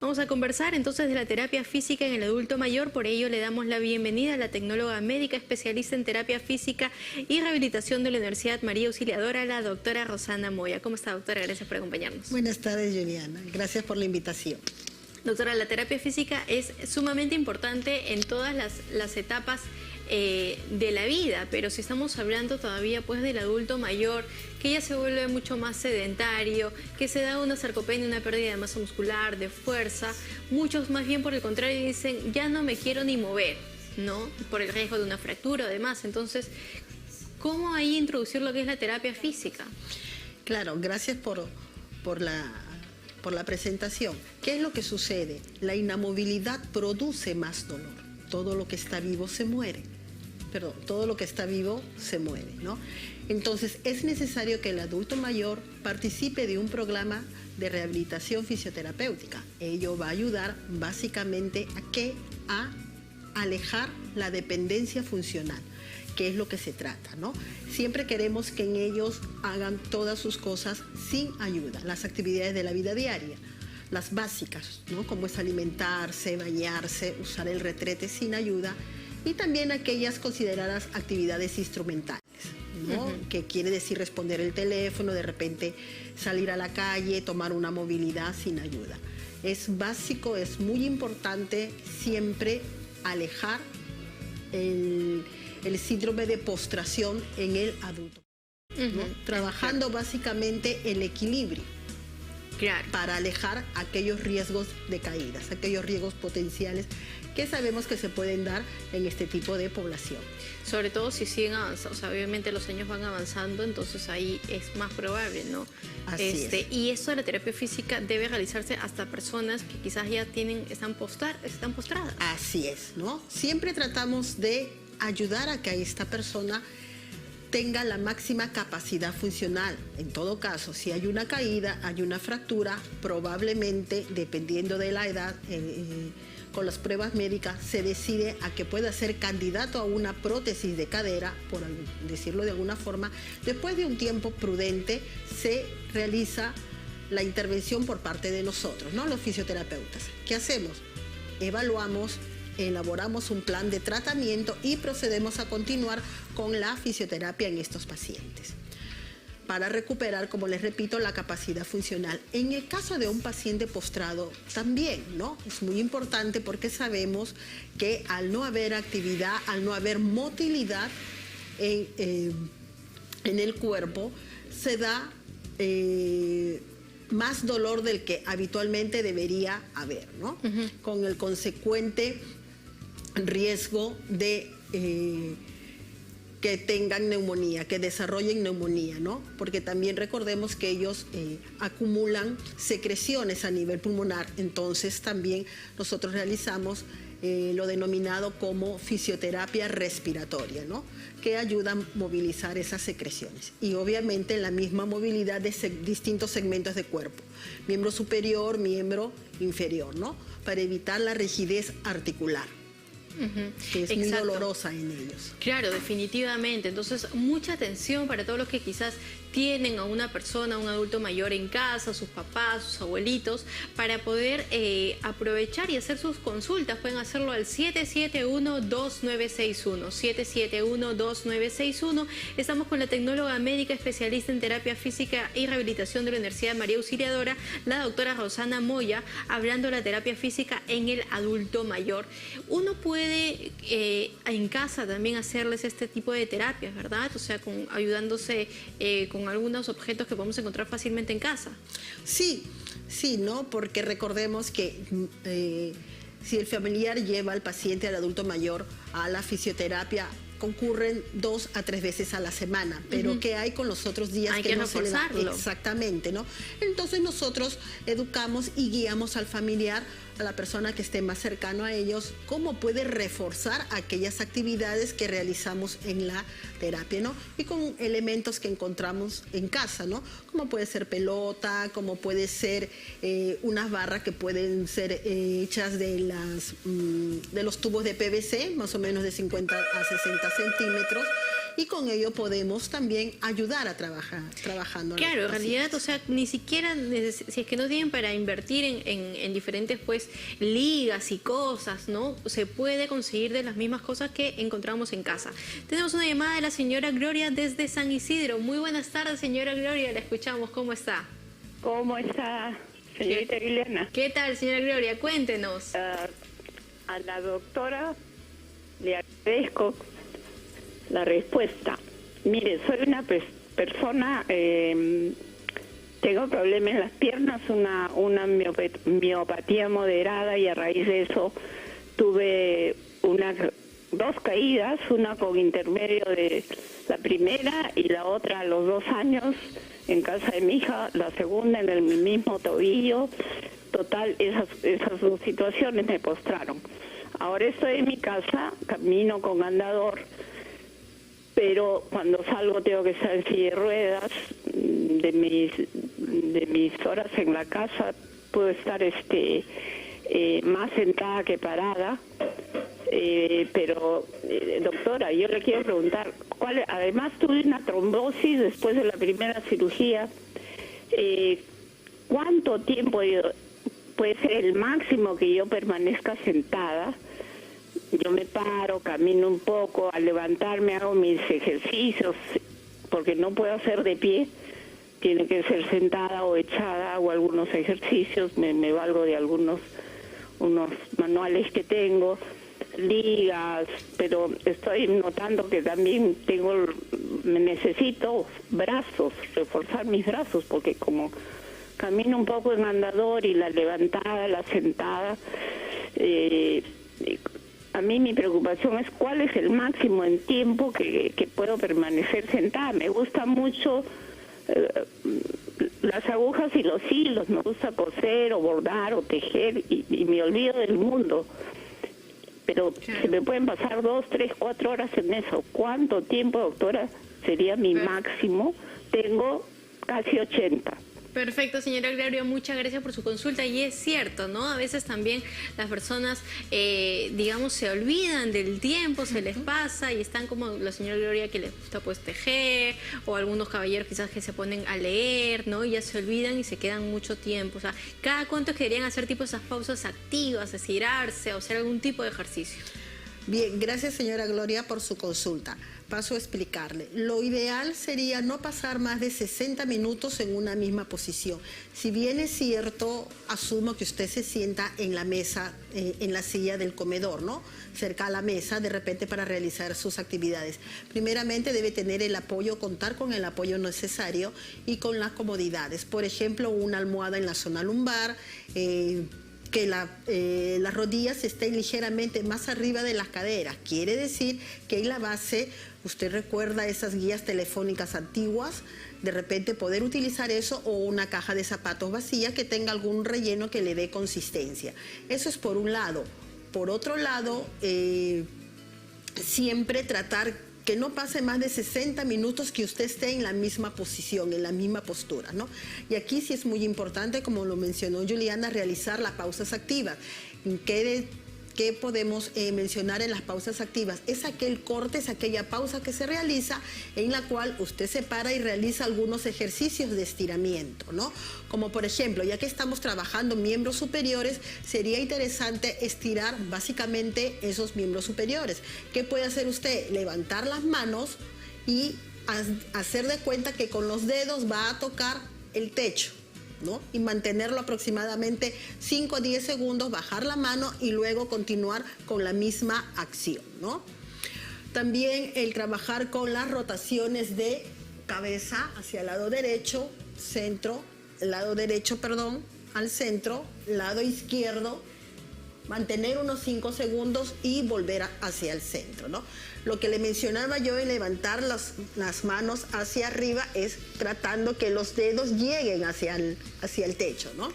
Vamos a conversar entonces de la terapia física en el adulto mayor, por ello le damos la bienvenida a la tecnóloga médica especialista en terapia física y rehabilitación de la Universidad María Auxiliadora, la doctora Rosana Moya. ¿Cómo está, doctora? Gracias por acompañarnos. Buenas tardes, Juliana. Gracias por la invitación. Doctora, la terapia física es sumamente importante en todas las etapas de la vida, pero si estamos hablando todavía pues del adulto mayor, que ya se vuelve mucho más sedentario, que se da una sarcopenia, una pérdida de masa muscular, de fuerza, muchos más bien por el contrario dicen, ya no me quiero ni mover, ¿no? Por el riesgo de una fractura además. Entonces, ¿cómo ahí introducir lo que es la terapia física? Claro, gracias por la presentación. ¿Qué es lo que sucede? La inamovilidad produce más dolor. Todo lo que está vivo se muere. Perdón, todo lo que está vivo se muere, ¿no? Entonces, es necesario que el adulto mayor participe de un programa de rehabilitación fisioterapéutica. Ello va a ayudar básicamente a alejar la dependencia funcional, que es lo que se trata, ¿no? Siempre queremos que en ellos hagan todas sus cosas sin ayuda, las actividades de la vida diaria, las básicas, ¿no? Como es alimentarse, bañarse, usar el retrete sin ayuda, y también aquellas consideradas actividades instrumentales, ¿no? Que quiere decir responder el teléfono, de repente salir a la calle, tomar una movilidad sin ayuda. Es básico, es muy importante siempre alejar el síndrome de postración en el adulto, ¿no? Trabajando básicamente el equilibrio. Claro. Para alejar aquellos riesgos de caídas, aquellos riesgos potenciales que sabemos que se pueden dar en este tipo de población. Sobre todo si siguen avanzando, o sea, obviamente los años van avanzando, entonces ahí es más probable, ¿no? Así es. Y esto de la terapia física debe realizarse hasta personas que quizás ya están postradas. Así es, ¿no? Siempre tratamos de ayudar a que esta persona tenga la máxima capacidad funcional. En todo caso, si hay una caída, hay una fractura, probablemente, dependiendo de la edad, con las pruebas médicas, se decide a que pueda ser candidato a una prótesis de cadera, por decirlo de alguna forma. Después de un tiempo prudente, se realiza la intervención por parte de nosotros, ¿no? Los fisioterapeutas. ¿Qué hacemos? Evaluamos, elaboramos un plan de tratamiento y procedemos a continuar con la fisioterapia en estos pacientes para recuperar, como les repito, la capacidad funcional. En el caso de un paciente postrado también, ¿no? Es muy importante porque sabemos que al no haber actividad, al no haber motilidad en el cuerpo, se da más dolor del que habitualmente debería haber, ¿no? Con el consecuente riesgo de que tengan neumonía, que desarrollen neumonía, ¿no? Porque también recordemos que ellos acumulan secreciones a nivel pulmonar, entonces también nosotros realizamos lo denominado como fisioterapia respiratoria, ¿no? Que ayuda a movilizar esas secreciones. Y obviamente la misma movilidad de distintos segmentos de cuerpo, miembro superior, miembro inferior, ¿no? Para evitar la rigidez articular. Que es muy dolorosa en ellos. Claro, definitivamente. Entonces, mucha atención para todos los que quizás tienen a una persona, a un adulto mayor en casa, sus papás, sus abuelitos, para poder aprovechar y hacer sus consultas. Pueden hacerlo al 771-2961. 771-2961. Estamos con la tecnóloga médica especialista en terapia física y rehabilitación de la Universidad María Auxiliadora, la doctora Rosana Moya, hablando de la terapia física en el adulto mayor. Uno puede en casa también hacerles este tipo de terapias, ¿verdad? O sea, ayudándose con algunos objetos que podemos encontrar fácilmente en casa. Sí, ¿no? Porque recordemos que si el familiar lleva al paciente, al adulto mayor, a la fisioterapia, concurren 2 a 3 veces a la semana, pero ¿qué hay con los otros días que no se le da? Exactamente, ¿no? Entonces nosotros educamos y guiamos al familiar, a la persona que esté más cercano a ellos, cómo puede reforzar aquellas actividades que realizamos en la terapia, ¿no? Y con elementos que encontramos en casa, ¿no? Como puede ser pelota, como puede ser unas barras que pueden ser hechas de los tubos de PVC, más o menos de 50 a 60 centímetros, y con ello podemos también ayudar a trabajando. Claro, en realidad, o sea, ni siquiera, si es que no tienen para invertir en diferentes, pues, ligas y cosas, ¿no? Se puede conseguir de las mismas cosas que encontramos en casa. Tenemos una llamada de la señora Gloria desde San Isidro. Muy buenas tardes, señora Gloria, la escuchamos. ¿Cómo está? ¿Cómo está, señorita Liliana? ¿Qué tal, señora Gloria? Cuéntenos. A la doctora le agradezco la respuesta. Mire, soy una persona, tengo problemas en las piernas, una miopatía moderada, y a raíz de eso tuve dos caídas, una con intermedio de la primera y la otra a los 2 años en casa de mi hija, la segunda en el mismo tobillo. Total, esas dos situaciones me postraron. Ahora estoy en mi casa, camino con andador, pero cuando salgo tengo que estar en silla de ruedas. De mis horas en la casa puedo estar más sentada que parada. Pero doctora, yo le quiero preguntar, además tuve una trombosis después de la primera cirugía. ¿Cuánto tiempo puede ser el máximo que yo permanezca sentada? Yo me paro, camino un poco, al levantarme hago mis ejercicios, porque no puedo hacer de pie, tiene que ser sentada o echada, hago algunos ejercicios, me valgo de unos manuales que tengo, ligas, pero estoy notando que también necesito brazos, reforzar mis brazos, porque como camino un poco en andador y la levantada, la sentada, a mí mi preocupación es cuál es el máximo en tiempo que puedo permanecer sentada. Me gusta mucho las agujas y los hilos, me gusta coser o bordar o tejer y me olvido del mundo. Pero se me pueden pasar 2, 3, 4 horas en eso. ¿Cuánto tiempo, doctora, sería mi máximo? Tengo casi 80. Perfecto, señora Gloria, muchas gracias por su consulta. Y es cierto, ¿no? A veces también las personas, digamos, se olvidan del tiempo, se les pasa y están como la señora Gloria, que les gusta pues tejer, o algunos caballeros quizás que se ponen a leer, ¿no? Y ya se olvidan y se quedan mucho tiempo. O sea, ¿cada cuánto es que deberían hacer tipo esas pausas activas, estirarse o hacer algún tipo de ejercicio? Bien, gracias señora Gloria por su consulta. Paso a explicarle. Lo ideal sería no pasar más de 60 minutos en una misma posición. Si bien es cierto, asumo que usted se sienta en la mesa, en la silla del comedor, ¿no? Cerca a la mesa, de repente para realizar sus actividades. Primeramente debe tener el apoyo, contar con el apoyo necesario y con las comodidades. Por ejemplo, una almohada en la zona lumbar, que las rodillas estén ligeramente más arriba de las caderas. Quiere decir que en la base, usted recuerda esas guías telefónicas antiguas, de repente poder utilizar eso, o una caja de zapatos vacía que tenga algún relleno que le dé consistencia. Eso es por un lado. Por otro lado, siempre tratar que no pase más de 60 minutos que usted esté en la misma posición, en la misma postura, ¿no? Y aquí sí es muy importante, como lo mencionó Juliana, realizar las pausas activas. ¿Qué podemos mencionar en las pausas activas? Es aquel corte, es aquella pausa que se realiza en la cual usted se para y realiza algunos ejercicios de estiramiento, ¿no? Como por ejemplo, ya que estamos trabajando miembros superiores, sería interesante estirar básicamente esos miembros superiores. ¿Qué puede hacer usted? Levantar las manos y hacer de cuenta que con los dedos va a tocar el techo, ¿no? Y mantenerlo aproximadamente 5 a 10 segundos, bajar la mano y luego continuar con la misma acción, ¿no? También el trabajar con las rotaciones de cabeza hacia el lado derecho, lado derecho, al centro, lado izquierdo, mantener unos 5 segundos y volver hacia el centro, ¿no? Lo que le mencionaba yo de levantar las manos hacia arriba es tratando que los dedos lleguen hacia el techo, ¿no?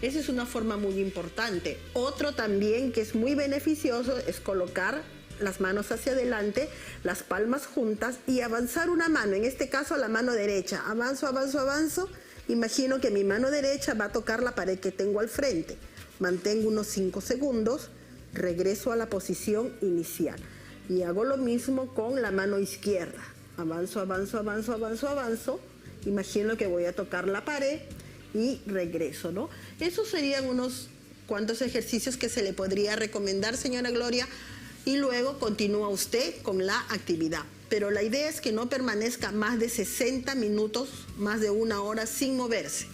Esa es una forma muy importante. Otro también que es muy beneficioso es colocar las manos hacia adelante, las palmas juntas y avanzar una mano, en este caso la mano derecha. Avanzo, avanzo, avanzo. Imagino que mi mano derecha va a tocar la pared que tengo al frente. Mantengo unos 5 segundos, regreso a la posición inicial y hago lo mismo con la mano izquierda. avanzo, avanzo, avanzo, avanzo, avanzo, imagino que voy a tocar la pared y regreso, ¿no? Esos serían unos cuantos ejercicios que se le podría recomendar, señora Gloria, y luego continúa usted con la actividad. Pero la idea es que no permanezca más de 60 minutos, más de 1 hora sin moverse.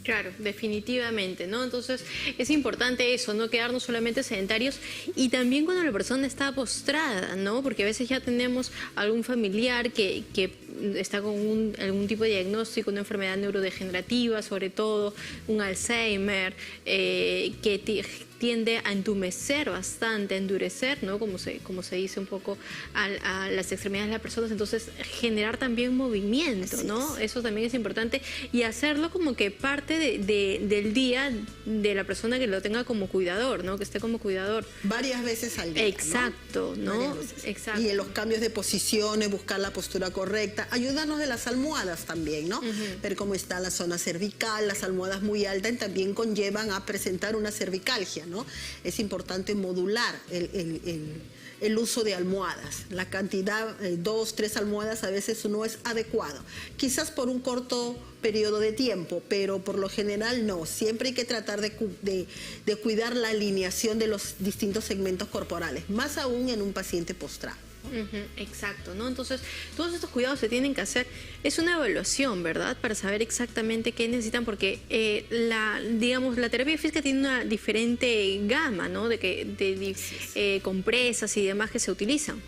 Claro, definitivamente, ¿no? Entonces es importante eso, no quedarnos solamente sedentarios y también cuando la persona está postrada, ¿no? Porque a veces ya tenemos algún familiar que está con algún tipo de diagnóstico, una enfermedad neurodegenerativa, sobre todo un Alzheimer, que tiende a entumecer bastante, a endurecer, ¿no? Como se dice un poco a las extremidades de las personas, entonces generar también movimiento, ¿no? Eso también es importante y hacerlo como que parte del día de la persona que lo tenga como cuidador, ¿no? Que esté como cuidador. Varias veces al día, exacto, ¿no? Exacto. Y en los cambios de posiciones, buscar la postura correcta, ayudarnos de las almohadas también, ¿no? Ver cómo está la zona cervical, las almohadas muy altas también conllevan a presentar una cervicalgia, ¿no? Es importante modular el uso de almohadas. La cantidad, 2, 3 almohadas a veces no es adecuado. Quizás por un corto periodo de tiempo, pero por lo general no. Siempre hay que tratar de cuidar la alineación de los distintos segmentos corporales, más aún en un paciente postrado. Exacto, ¿no? Entonces, todos estos cuidados se tienen que hacer. Es una evaluación, ¿verdad? Para saber exactamente qué necesitan, porque digamos, la terapia física tiene una diferente gama, ¿no? De compresas y demás que se utilizan.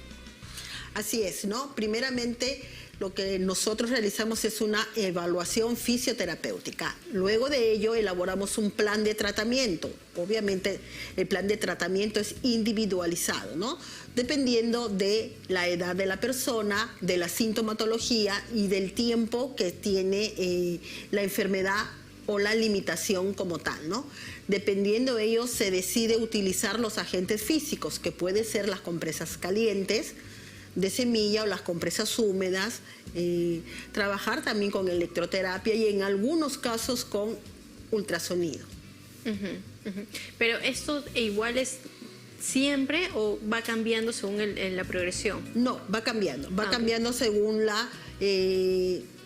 Así es, ¿no? Primeramente, lo que nosotros realizamos es una evaluación fisioterapéutica. Luego de ello, elaboramos un plan de tratamiento. Obviamente, el plan de tratamiento es individualizado, ¿no? Dependiendo de la edad de la persona, de la sintomatología y del tiempo que tiene la enfermedad o la limitación como tal, ¿no? Dependiendo de ello, se decide utilizar los agentes físicos, que pueden ser las compresas calientes de semilla o las compresas húmedas, trabajar también con electroterapia y en algunos casos con ultrasonido. Pero esto igual es siempre o va cambiando según la progresión. No, va cambiando, cambiando según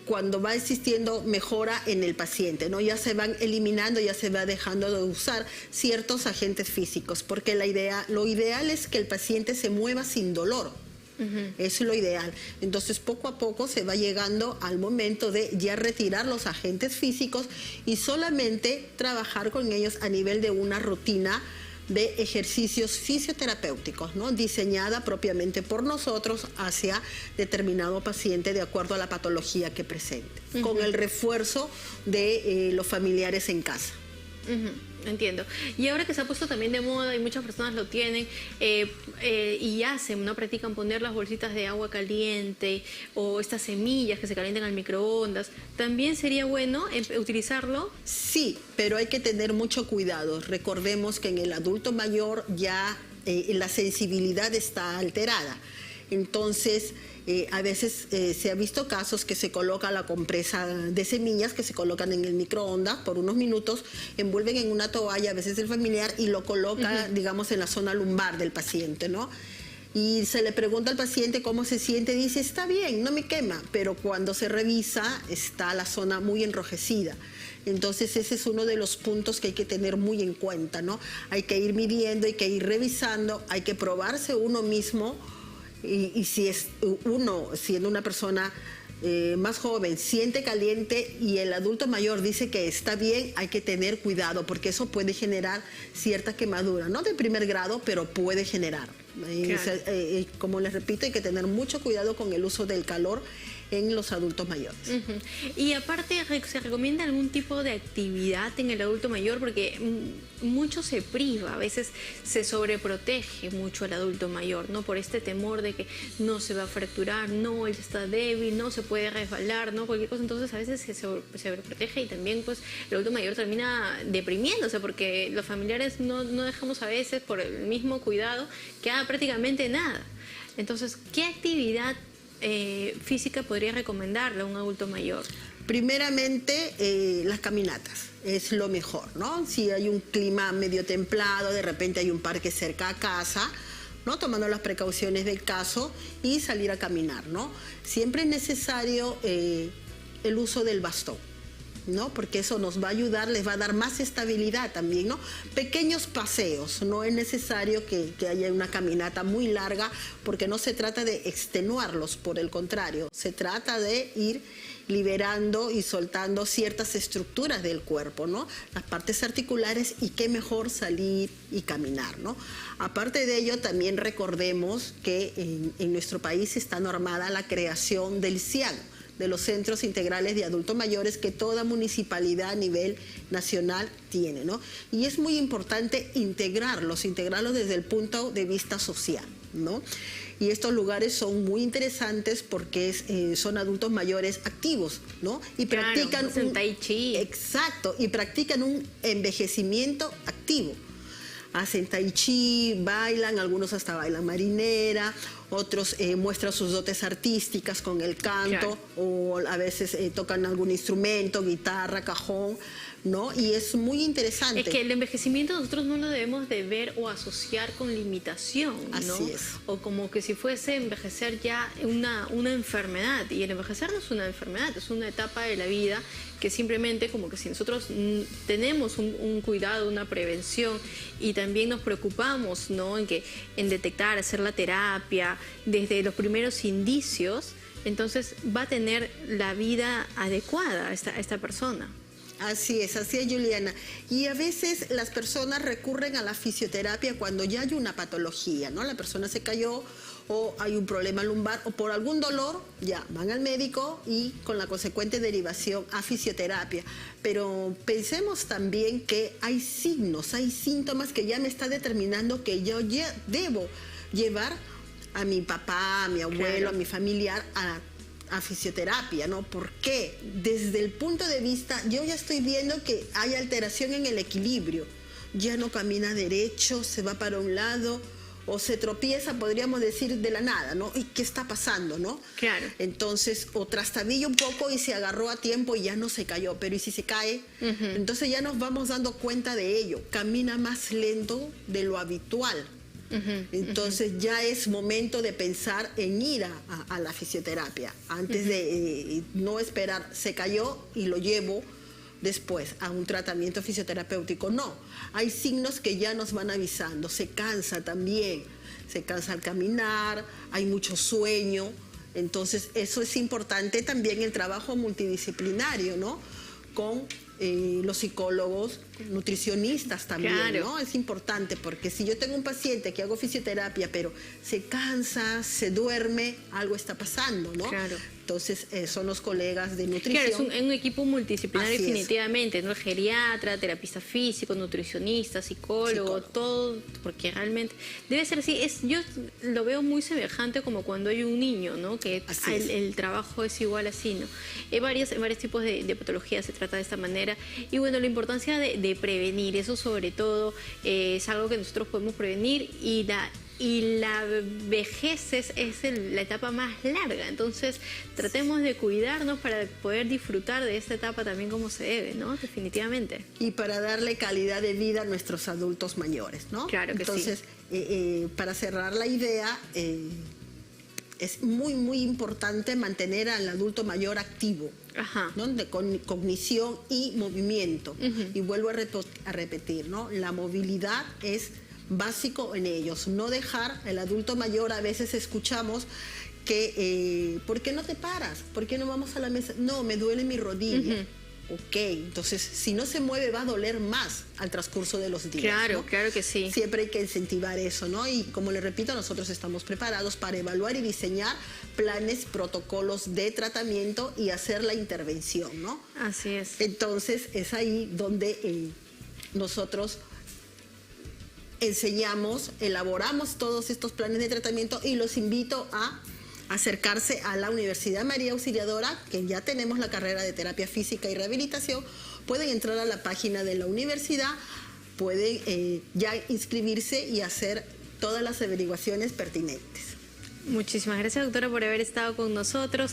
cuando va existiendo mejora en el paciente, ¿no? Ya se van eliminando, ya se va dejando de usar ciertos agentes físicos, porque lo ideal es que el paciente se mueva sin dolor. Es lo ideal. Entonces, poco a poco se va llegando al momento de ya retirar los agentes físicos y solamente trabajar con ellos a nivel de una rutina de ejercicios fisioterapéuticos, ¿no? Diseñada propiamente por nosotros hacia determinado paciente de acuerdo a la patología que presente, con el refuerzo de los familiares en casa. Entiendo. Y ahora que se ha puesto también de moda y muchas personas lo tienen y hacen, ¿no? Practican poner las bolsitas de agua caliente o estas semillas que se calientan al microondas. ¿También sería bueno utilizarlo? Sí, pero hay que tener mucho cuidado. Recordemos que en el adulto mayor ya la sensibilidad está alterada. Entonces, a veces se ha visto casos que se coloca la compresa de semillas que se colocan en el microondas por unos minutos, envuelven en una toalla a veces el familiar y lo coloca, digamos, en la zona lumbar del paciente, ¿no? Y se le pregunta al paciente cómo se siente, dice, está bien, no me quema, pero cuando se revisa está la zona muy enrojecida. Entonces ese es uno de los puntos que hay que tener muy en cuenta, ¿no? Hay que ir midiendo, hay que ir revisando, hay que probarse uno mismo. Y si es siendo una persona más joven, siente caliente y el adulto mayor dice que está bien, hay que tener cuidado porque eso puede generar cierta quemadura, no de primer grado, pero puede generar. Claro. Como les repito, hay que tener mucho cuidado con el uso del calor en los adultos mayores. Y aparte, ¿se recomienda algún tipo de actividad en el adulto mayor? Porque mucho se priva, a veces se sobreprotege mucho al adulto mayor, ¿no? Por este temor de que no se va a fracturar, no, él está débil, no se puede resbalar, ¿no? Cualquier cosa, entonces a veces se sobreprotege y también pues el adulto mayor termina deprimiéndose porque los familiares no dejamos a veces por el mismo cuidado que haga prácticamente nada. Entonces, ¿qué actividad física podría recomendarle a un adulto mayor? Primeramente, las caminatas es lo mejor, ¿no? Si hay un clima medio templado, de repente hay un parque cerca a casa, ¿no? Tomando las precauciones del caso y salir a caminar, ¿no? Siempre es necesario el uso del bastón, ¿no? Porque eso nos va a ayudar, les va a dar más estabilidad también, ¿no? Pequeños paseos, no es necesario que haya una caminata muy larga, porque no se trata de extenuarlos, por el contrario, se trata de ir liberando y soltando ciertas estructuras del cuerpo, ¿no? Las partes articulares, y qué mejor salir y caminar, ¿no? Aparte de ello, también recordemos que en nuestro país está normada la creación del CIAN, de los Centros Integrales de Adultos Mayores, que toda municipalidad a nivel nacional tiene, ¿no? Y es muy importante integrarlos desde el punto de vista social, ¿no? Y estos lugares son muy interesantes porque son adultos mayores activos, ¿no? Y practican un tai chi. Exacto, y practican un envejecimiento activo. Hacen tai chi, bailan, algunos hasta bailan marinera, otros muestran sus dotes artísticas con el canto, o a veces tocan algún instrumento, guitarra, cajón, ¿no? Y es muy interesante. Es que el envejecimiento nosotros no lo debemos de ver o asociar con limitación, ¿no? Así es. O como que si fuese envejecer ya una enfermedad. Y el envejecer no es una enfermedad, es una etapa de la vida que simplemente como que si nosotros tenemos un cuidado, una prevención, y también nos preocupamos, ¿no? En detectar, hacer la terapia desde los primeros indicios, entonces va a tener la vida adecuada a esta persona. Así es, Juliana. Y a veces las personas recurren a la fisioterapia cuando ya hay una patología, ¿no? La persona se cayó, o hay un problema lumbar, o por algún dolor, ya van al médico y con la consecuente derivación a fisioterapia. Pero pensemos también que hay signos, hay síntomas que ya me está determinando que yo ya debo llevar a mi papá, a mi abuelo, a mi familiar a fisioterapia, ¿no? ¿Por qué? Desde el punto de vista, yo ya estoy viendo que hay alteración en el equilibrio. Ya no camina derecho, se va para un lado, o se tropieza, podríamos decir, de la nada, ¿no? ¿Y qué está pasando, no? Claro. Entonces, o trastabilla un poco y se agarró a tiempo y ya no se cayó, pero ¿y si se cae? Entonces ya nos vamos dando cuenta de ello. Camina más lento de lo habitual. Entonces ya es momento de pensar en ir a la fisioterapia antes de no esperar, se cayó y lo llevo después a un tratamiento fisioterapéutico. No, hay signos que ya nos van avisando. Se cansa también, se cansa al caminar, hay mucho sueño. Entonces eso es importante también, el trabajo multidisciplinario, ¿no? Con los psicólogos, nutricionistas también, claro, ¿no? Es importante, porque si yo tengo un paciente que hago fisioterapia, pero se cansa, se duerme, algo está pasando, ¿no? Claro. Entonces, son los colegas de nutrición. Claro, es un equipo multidisciplinario. Así definitivamente, ¿no? Geriatra, terapista físico, nutricionista, psicólogo, todo, porque realmente debe ser así. Yo lo veo muy semejante como cuando hay un niño, ¿no? Que el trabajo es igual así, ¿no? En varios tipos de patologías se trata de esta manera. Y bueno, la importancia de prevenir, eso sobre todo es algo que nosotros podemos prevenir, y la vejez es la etapa más larga. Entonces tratemos de cuidarnos para poder disfrutar de esta etapa también como se debe, ¿no? Definitivamente. Y para darle calidad de vida a nuestros adultos mayores, ¿no? Claro que Entonces, para cerrar la idea, es muy, muy importante mantener al adulto mayor activo, ¿no? De cognición y movimiento. Y vuelvo a repetir, ¿no? La movilidad es básico en ellos. No dejar el adulto mayor, a veces escuchamos que, ¿por qué no te paras? ¿Por qué no vamos a la mesa? No, me duele mi rodilla. Ok, entonces si no se mueve va a doler más al transcurso de los días. Claro, ¿no? claro que sí. Siempre hay que incentivar eso, ¿no? Y como le repito, nosotros estamos preparados para evaluar y diseñar planes, protocolos de tratamiento y hacer la intervención, ¿no? Así es. Entonces es ahí donde nosotros enseñamos, elaboramos todos estos planes de tratamiento, y los invito a acercarse a la Universidad María Auxiliadora, que ya tenemos la carrera de terapia física y rehabilitación. Pueden entrar a la página de la universidad, pueden ya inscribirse y hacer todas las averiguaciones pertinentes. Muchísimas gracias, doctora, por haber estado con nosotros.